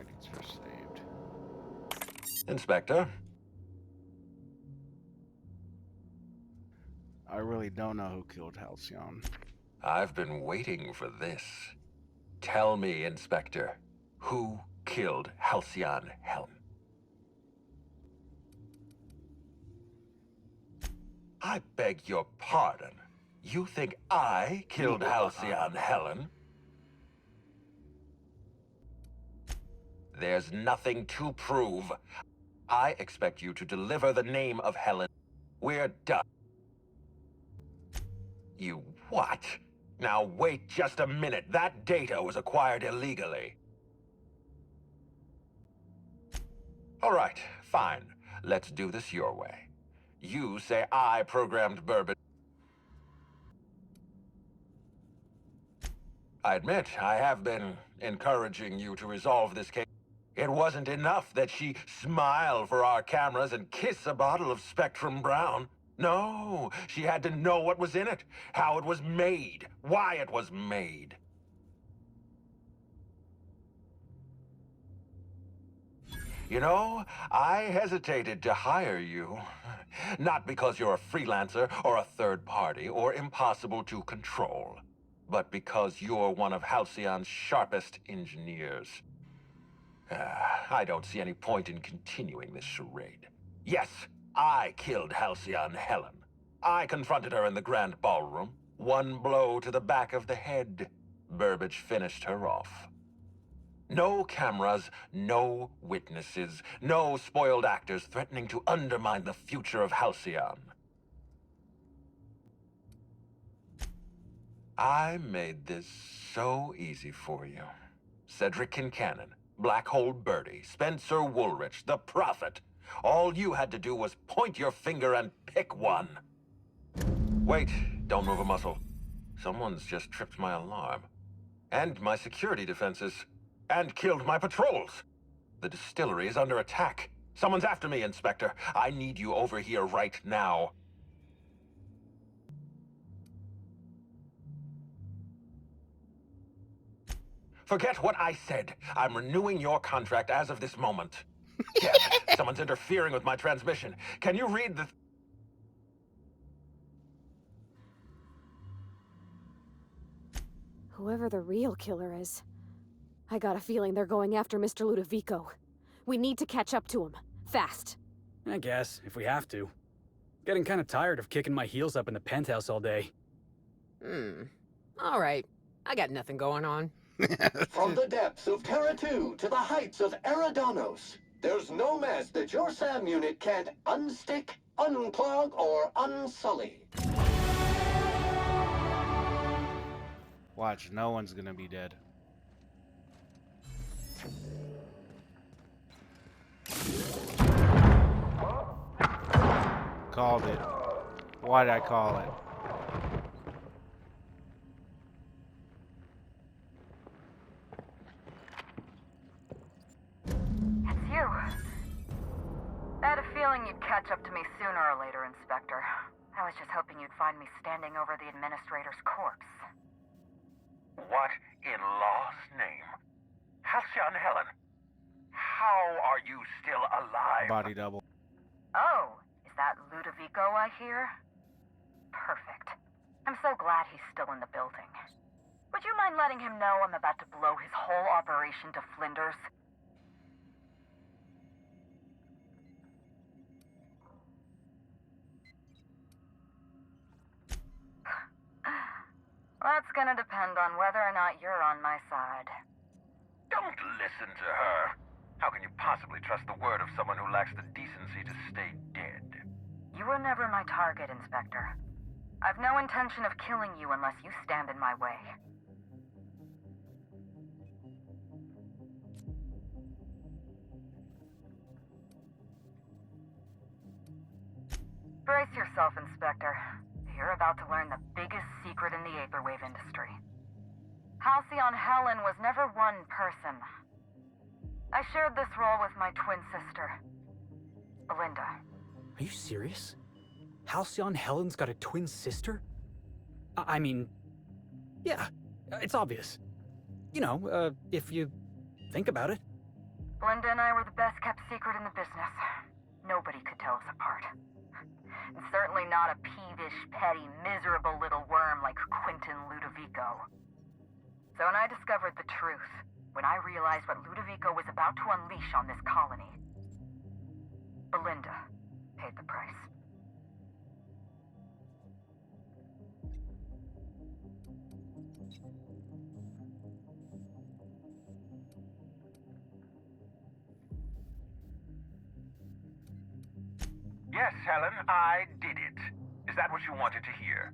Settings are saved. Inspector? I really don't know who killed Halcyon. I've been waiting for this. Tell me, Inspector, who killed Halcyon Helen? I beg your pardon. You think I killed Halcyon Helen? There's nothing to prove. I expect you to deliver the name of Helen. We're done. You what? Now wait just a minute. That data was acquired illegally. All right, fine. Let's do this your way. You say I programmed Burbage. I admit, I have been encouraging you to resolve this case. It wasn't enough that she smile for our cameras and kiss a bottle of Spectrum Brown. No, she had to know what was in it, how it was made, why it was made. You know, I hesitated to hire you. Not because you're a freelancer or a third party or impossible to control, but because you're one of Halcyon's sharpest engineers. I don't see any point in continuing this charade. Yes, I killed Halcyon Helen. I confronted her in the grand ballroom. One blow to the back of the head. Burbage finished her off. No cameras, no witnesses, no spoiled actors threatening to undermine the future of Halcyon. I made this so easy for you. Cedric Kincannon, Black Hole Birdie, Spencer Woolrich, the Prophet. All you had to do was point your finger and pick one. Wait, don't move a muscle. Someone's just tripped my alarm. And my security defenses. And killed my patrols. The distillery is under attack. Someone's after me, Inspector. I need you over here right now. Forget what I said. I'm renewing your contract as of this moment. Damn it. Someone's interfering with my transmission. Can you read the... Whoever the real killer is, I got a feeling they're going after Mr. Ludovico. We need to catch up to him. Fast. I guess, if we have to. Getting kinda tired of kicking my heels up in the penthouse all day. Alright. I got nothing going on. From the depths of Terra 2 to the heights of Eridanos, there's no mess that your SAM unit can't unstick, unclog, or unsully. Watch, no one's gonna be dead. Called it. Why'd I call it? It's you. I had a feeling you'd catch up to me sooner or later, Inspector. I was just hoping you'd find me standing over the administrator's corpse. What in law's name? Halcyon Helen, how are you still alive? Body double. Oh, is that Ludovico I hear? Perfect. I'm so glad he's still in the building. Would you mind letting him know I'm about to blow his whole operation to flinders? That's gonna depend on whether or not you're on my side. Don't listen to her. How can you possibly trust the word of someone who lacks the decency to stay dead? You were never my target, Inspector. I've no intention of killing you unless you stand in my way. Brace yourself, Inspector. You're about to learn the biggest secret in the vaporwave industry. Halcyon Helen was never one person. I shared this role with my twin sister, Belinda. Are you serious? Halcyon Helen's got a twin sister? I mean, yeah, it's obvious. You know, if you think about it. Belinda and I were the best kept secret in the business. Nobody could tell us apart. And certainly not a peevish, petty, miserable little worm like Quentin Ludovico. So when I discovered the truth, when I realized what Ludovico was about to unleash on this colony, Belinda paid the price. Yes, Helen, I did it. Is that what you wanted to hear?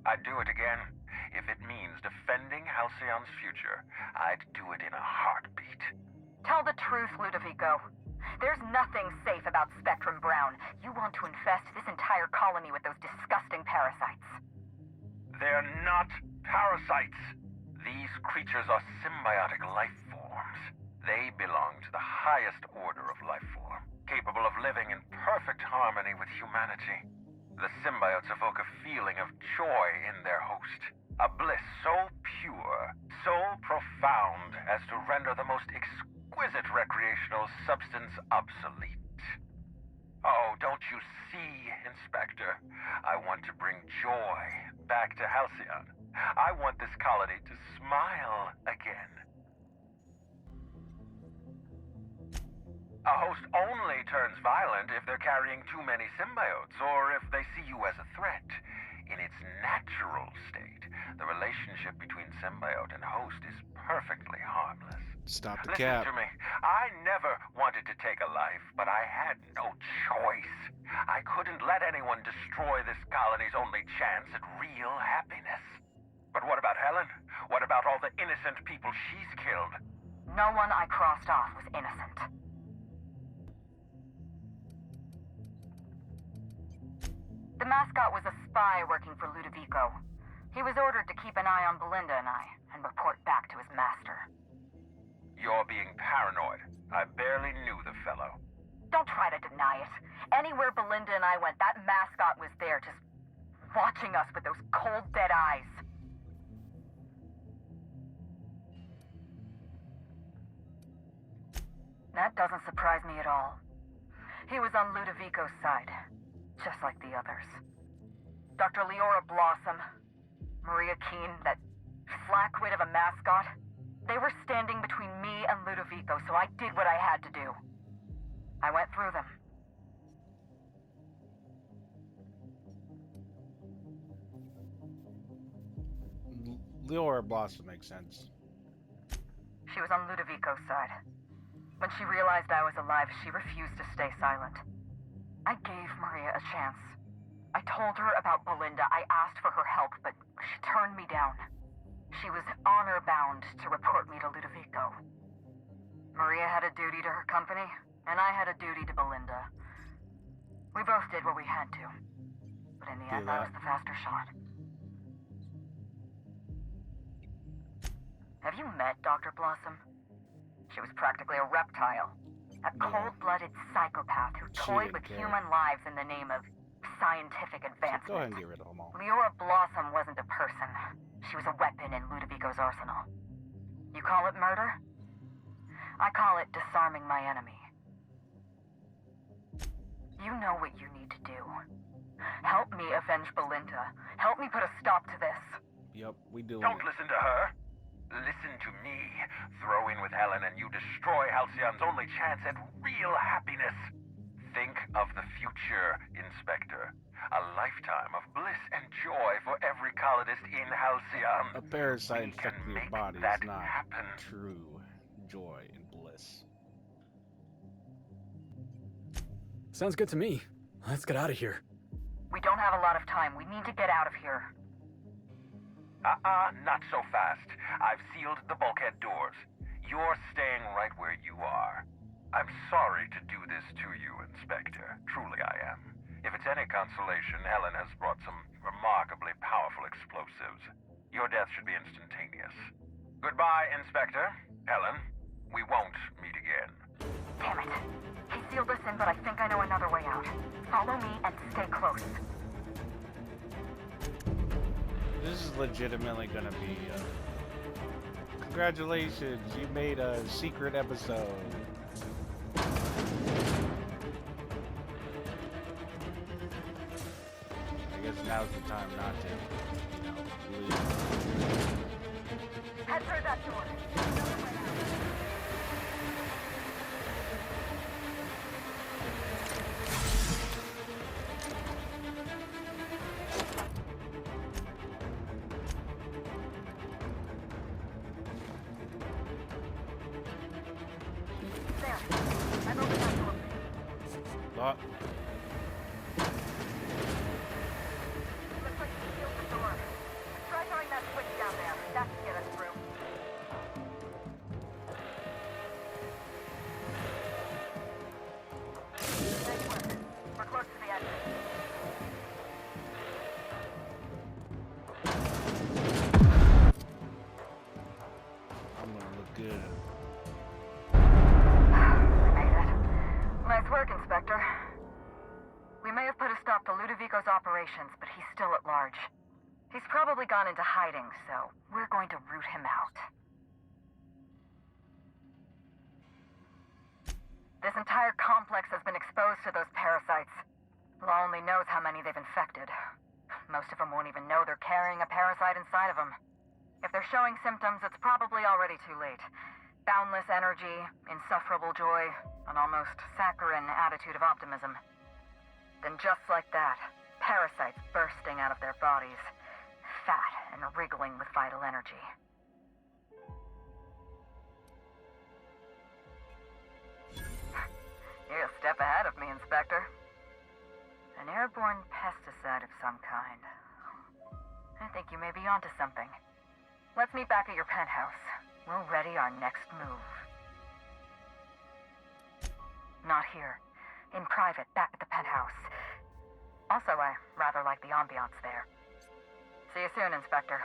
I'd do it again. If it means defending Halcyon's future, I'd do it in a heartbeat. Tell the truth, Ludovico. There's nothing safe about Spectrum Brown. You want to infest this entire colony with those disgusting parasites. They're not parasites. These creatures are symbiotic life forms. They belong to the highest order of life form, capable of living in perfect harmony with humanity. The symbiotes evoke a feeling of joy in their host, a bliss so pure, so profound as to render the most exquisite recreational substance obsolete. Oh, don't you see, Inspector? I want to bring joy back to Halcyon. I want this colony to smile again. A host only turns violent if they're carrying too many symbiotes, or if they see you as a threat. In its natural state, the relationship between symbiote and host is perfectly harmless. Stop the Listen cap. to me. I never wanted to take a life, but I had no choice. I couldn't let anyone destroy this colony's only chance at real happiness. But what about Helen? What about all the innocent people she's killed? No one I crossed off was innocent. The mascot was a spy working for Ludovico. He was ordered to keep an eye on Belinda and I, and report back to his master. You're being paranoid. I barely knew the fellow. Don't try to deny it. Anywhere Belinda and I went, that mascot was there, just watching us with those cold, dead eyes. That doesn't surprise me at all. He was on Ludovico's side, just like the others. Dr. Leora Blossom, Maria Keene, that flackwit of a mascot, they were standing between me and Ludovico, so I did what I had to do. I went through them. Leora Blossom makes sense. She was on Ludovico's side. When she realized I was alive, she refused to stay silent. I gave Maria a chance. I told her about Belinda. I asked for her help, but she turned me down. She was honor-bound to report me to Ludovico. Maria had a duty to her company, and I had a duty to Belinda. We both did what we had to. But in the end, I was the faster shot. Have you met Dr. Blossom? She was practically a reptile. A cold-blooded psychopath who toyed with human lives in the name of scientific advancement. Go ahead and get rid of them all. Leora Blossom wasn't a person. She was a weapon in Ludovico's arsenal. You call it murder? I call it disarming my enemy. You know what you need to do. Help me avenge Belinda. Help me put a stop to this. Yep, we do. Don't listen to her. Listen to me. Throw in with Helen and you destroy Halcyon's only chance at real happiness. Think of the future, Inspector. A lifetime of bliss and joy for every colonist in Halcyon. A parasite We can infecting your make body that is not happen. true joy and bliss. Sounds good to me. Let's get out of here. We don't have a lot of time. We need to get out of here. Not so fast. I've sealed the bulkhead doors. You're staying right where you are. I'm sorry to do this to you, Inspector. Truly I am. If it's any consolation, Helen has brought some remarkably powerful explosives. Your death should be instantaneous. Goodbye, Inspector. Helen, we won't meet again. Damn it. He sealed us in, but I think I know another way out. Follow me and stay close. This is legitimately gonna be Congratulations, you made a secret episode. I guess now's the time not to, leave. Head through that door. There. I've opened that door. Lock. Looks like you sealed the door. Try throwing that switch down there. That should get us through. Nice work. We're close to the exit. I'm gonna look good. We made it. Nice work, Inspector. We may have put a stop to Ludovico's operations, but he's still at large. He's probably gone into hiding, so we're going to root him out. This entire complex has been exposed to those parasites. Law only knows how many they've infected. Most of them won't even know they're carrying a parasite inside of them. If they're showing symptoms, it's probably already too late. Boundless energy, insufferable joy, an almost saccharine attitude of optimism. Then just like that, parasites bursting out of their bodies, fat and wriggling with vital energy. You're a step ahead of me, Inspector. An airborne pesticide of some kind. I think you may be onto something. Let's meet back at your penthouse. We'll ready our next move. Not here. In private, back at the penthouse. Also, I rather like the ambiance there. See you soon, Inspector.